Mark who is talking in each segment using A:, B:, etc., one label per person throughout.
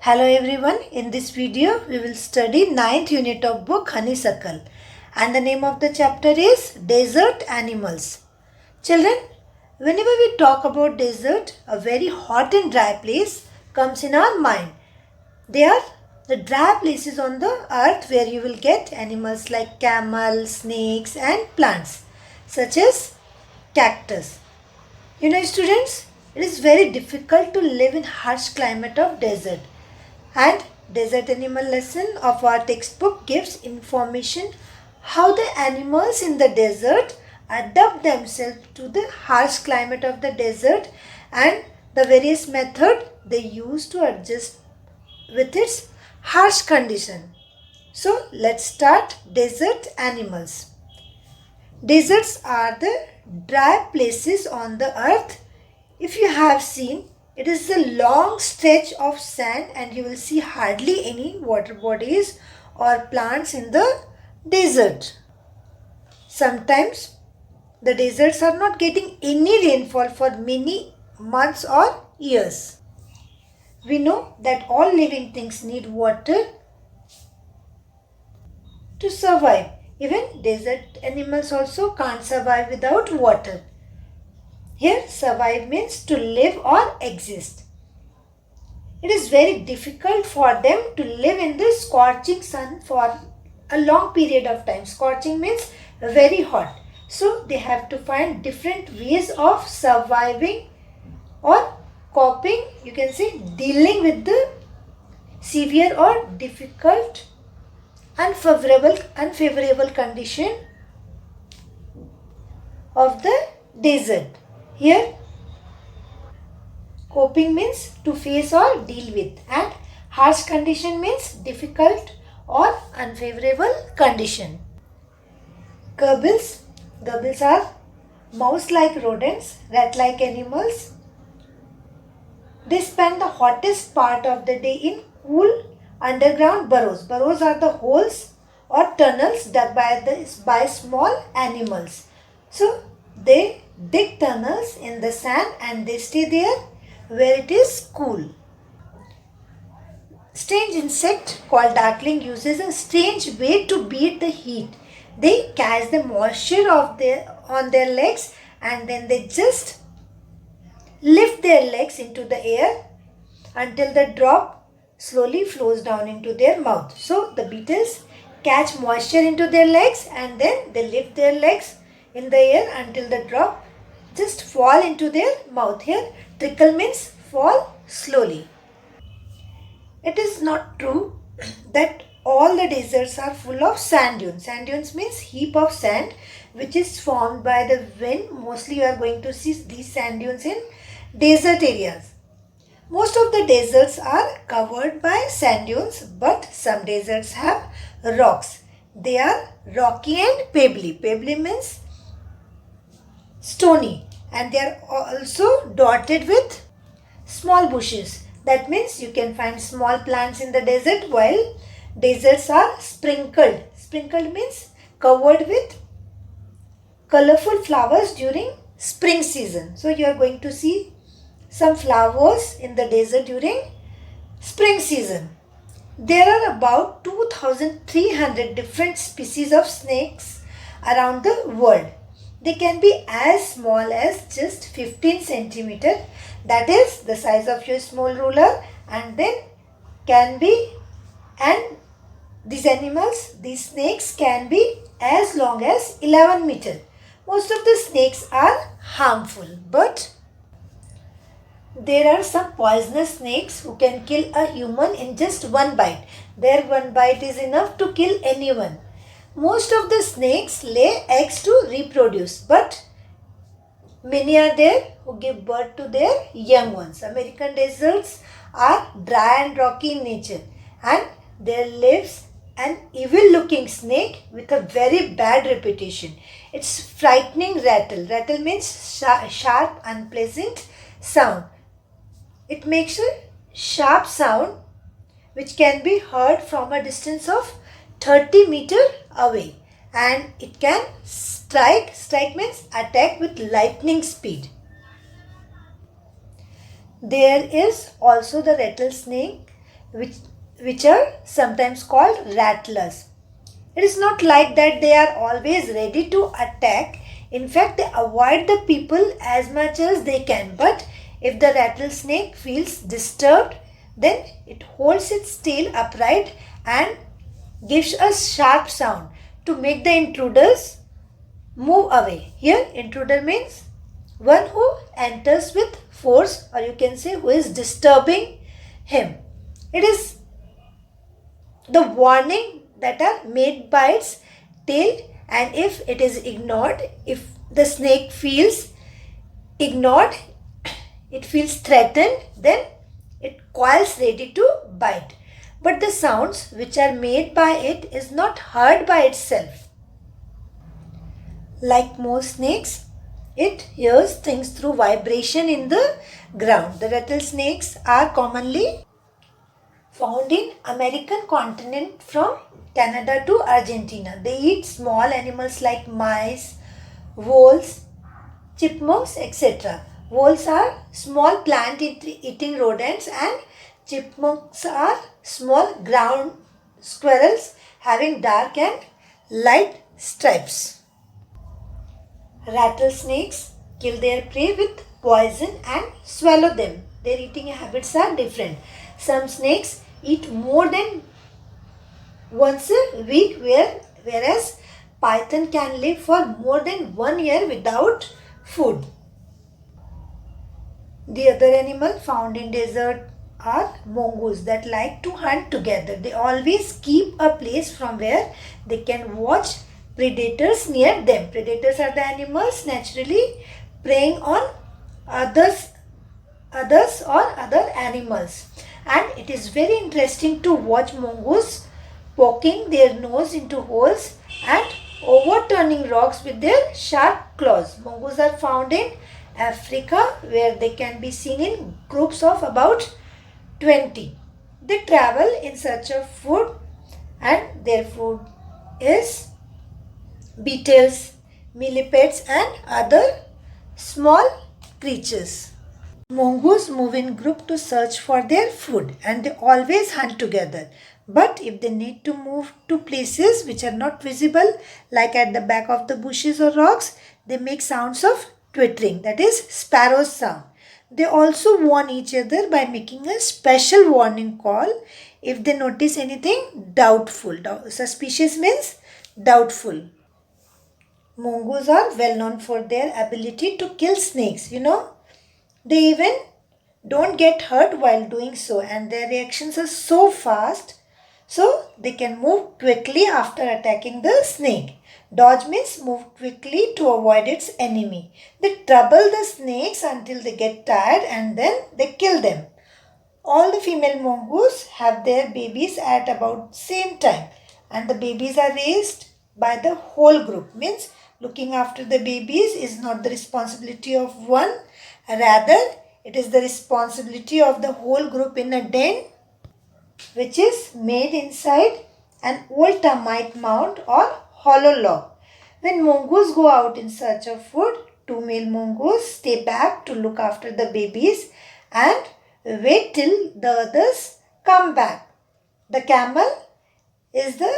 A: Hello everyone, in this video we will study 9th unit of book Honeysuckle and the name of the chapter is Desert Animals. Children, whenever we talk about desert, a very hot and dry place comes in our mind. They are the dry places on the earth where you will get animals like camels, snakes and plants such as cactus. You know students, it is very difficult to live in harsh climate of desert. And desert animal lesson of our textbook gives information how the animals in the desert adapt themselves to the harsh climate of the desert and the various method they use to adjust with its harsh condition. So let's start desert animals. Deserts are the dry places on the earth. If you have seen, it is a long stretch of sand and you will see hardly any water bodies or plants in the desert. Sometimes the deserts are not getting any rainfall for many months or years. We know that all living things need water to survive. Even desert animals also can't survive without water. Here, survive means to live or exist. It is very difficult for them to live in the scorching sun for a long period of time. Scorching means very hot. So, they have to find different ways of surviving or coping, you can say dealing with the severe or difficult, unfavorable condition of the desert. Here, coping means to face or deal with, and harsh condition means difficult or unfavorable condition. Gerbils. Gerbils are mouse-like rodents, rat-like animals. They spend the hottest part of the day in cool underground burrows. Burrows are the holes or tunnels dug by small animals. So, they dig tunnels in the sand and they stay there where it is cool. Strange insect called darkling uses a strange way to beat the heat. They catch the moisture on their legs and then they just lift their legs into the air until the drop slowly flows down into their mouth. So the beetles catch moisture into their legs and then they lift their legs in the air until the drop just fall into their mouth. Here trickle means fall slowly. It is not true that all the deserts are full of sand dunes. Sand dunes means heap of sand which is formed by the wind. Mostly you are going to see these sand dunes in desert areas. Most of the deserts are covered by sand dunes, but some deserts have rocks. They are rocky and pebbly. Pebbly means stony, and they are also dotted with small bushes. That means you can find small plants in the desert while deserts are sprinkled. Sprinkled means covered with colorful flowers during spring season. So you are going to see some flowers in the desert during spring season. There are about 2,300 different species of snakes around the world. They can be as small as just 15 centimeter, that is the size of your small ruler, and then these snakes can be as long as 11 meter. Most of the snakes are harmful, but there are some poisonous snakes who can kill a human in just one bite. Their one bite is enough to kill anyone. Most of the snakes lay eggs to reproduce, but many are there who give birth to their young ones. American deserts are dry and rocky in nature, and there lives an evil looking snake with a very bad reputation. It's frightening rattle. Rattle means sharp, unpleasant sound. It makes a sharp sound which can be heard from a distance of 30 meter away, and it can strike means attack with lightning speed. There is also the rattlesnake which, which are sometimes called rattlers. It is not like that they are always ready to attack. In fact, they avoid the people as much as they can. But if the rattlesnake feels disturbed, then it holds its tail upright and gives a sharp sound to make the intruders move away. Here, intruder means one who enters with force, or you can say who is disturbing him. It is the warning that are made by its tail, and if it is ignored, if the snake feels ignored, it feels threatened, then it coils ready to bite. But the sounds which are made by it is not heard by itself. Like most snakes, it hears things through vibration in the ground. The rattlesnakes are commonly found in American continent from Canada to Argentina. They eat small animals like mice, voles, chipmunks, etc. Voles are small plant eating rodents and chipmunks are small ground squirrels having dark and light stripes. Rattlesnakes kill their prey with poison and swallow them. Their eating habits are different. Some snakes eat more than once a week, whereas python can live for more than 1 year without food. The other animal found in desert are mongoose that like to hunt together. They always keep a place from where they can watch predators near them. Predators are the animals naturally preying on others or other animals. And it is very interesting to watch mongoose poking their nose into holes and overturning rocks with their sharp claws. Mongoose are found in Africa, where they can be seen in groups of about 20. They travel in search of food, and their food is beetles, millipedes and other small creatures. Mongoose move in group to search for their food, and they always hunt together. But if they need to move to places which are not visible, like at the back of the bushes or rocks, they make sounds of twittering, that is sparrow's sound. They also warn each other by making a special warning call if they notice anything doubtful. Suspicious means doubtful. Mongoose are well known for their ability to kill snakes, They even don't get hurt while doing so, and their reactions are so fast, so they can move quickly after attacking the snake. Dodge means move quickly to avoid its enemy. They trouble the snakes until they get tired and then they kill them. All the female mongoose have their babies at about same time, and the babies are raised by the whole group. Means looking after the babies is not the responsibility of one, rather it is the responsibility of the whole group in a den which is made inside an old termite mound or hollow log. When mongoose go out in search of food, two male mongoose stay back to look after the babies and wait till the others come back. The camel is the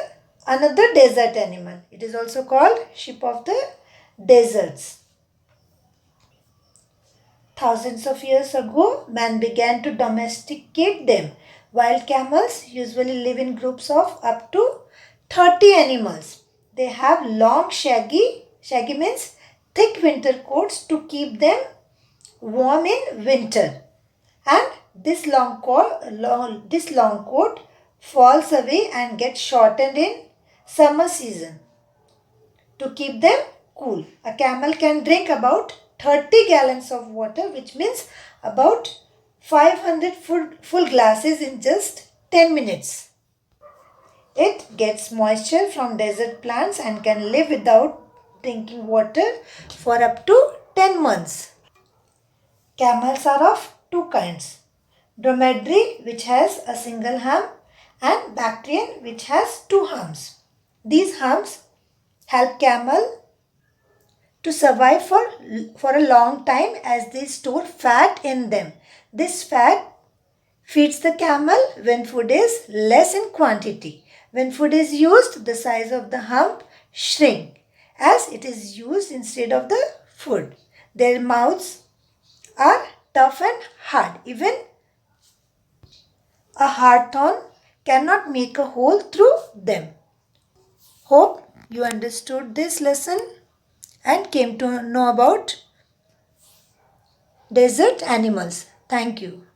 A: another desert animal. It is also called sheep of the deserts. Thousands of years ago, man began to domesticate them. Wild camels usually live in groups of up to 30 animals. They have long shaggy means thick winter coats to keep them warm in winter. And this long coat falls away and gets shortened in summer season to keep them cool. A camel can drink about 30 gallons of water, which means about 500 full glasses in just 10 minutes. It gets moisture from desert plants and can live without drinking water for up to 10 months. Camels are of two kinds: dromedary, which has a single hump, and Bactrian, which has two humps. These humps help camel to survive for a long time as they store fat in them. This fat feeds the camel when food is less in quantity. When food is used, the size of the hump shrink as it is used instead of the food. Their mouths are tough and hard. Even a hard thorn cannot make a hole through them. Hope you understood this lesson and came to know about desert animals. Thank you.